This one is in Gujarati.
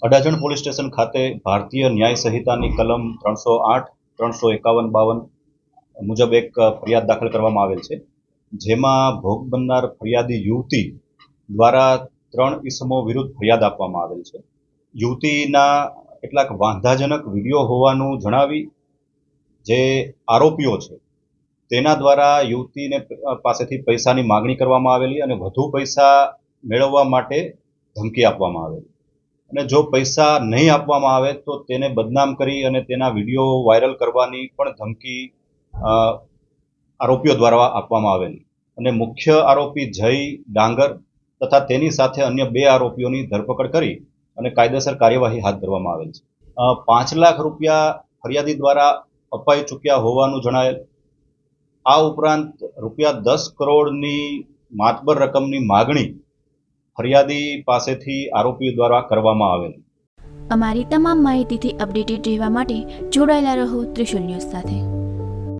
અડાજણ પોલીસ સ્ટેશન ખાતે ભારતીય ન્યાય સંહિતાની કલમ 308, 351-52 મુજબ એક ફરિયાદ દાખલ કરવામાં આવેલ છે, જેમાં ભોગ બનનાર ફરિયાદી યુવતી દ્વારા 3 ઇસમો વિરુદ્ધ ફરિયાદ આપવામાં આવેલ છે. યુવતીના કેટલાક વાંધાજનક વિડીયો હોવાનું જણાવી જે આરોપીઓ છે તેના દ્વારા યુવતીને પાસેથી પૈસાની માગણી કરવામાં આવેલી અને વધુ પૈસા મેળવવા માટે ધમકી આપવામાં આવેલી, અને જો પૈસા નહીં આપવામાં આવે તો તેને બદનામ કરી અને તેના વિડીયો વાયરલ કરવાની પણ ધમકી આરોપીઓ દ્વારા આપવામાં આવેલી. અને મુખ્ય આરોપી જય ડાંગર તથા તેની સાથે અન્ય 2 આરોપીઓની ધરપકડ કરી અને કાયદેસર કાર્યવાહી હાથ ધરવામાં આવેલ છે. 5 લાખ રૂપિયા ફરિયાદી દ્વારા અપાઈ ચૂક્યા હોવાનું જણાયેલ. આ ઉપરાંત રૂપિયા 10 કરોડની માતબર રકમની માગણી ફરિયાદી પાસેથી આરોપીઓ દ્વારા કરવામાં આવેલ. અમારી તમામ માહિતીથી અપડેટેડ રહેવા માટે જોડાયેલા રહો ત્રિશુલ ન્યૂઝ સાથે.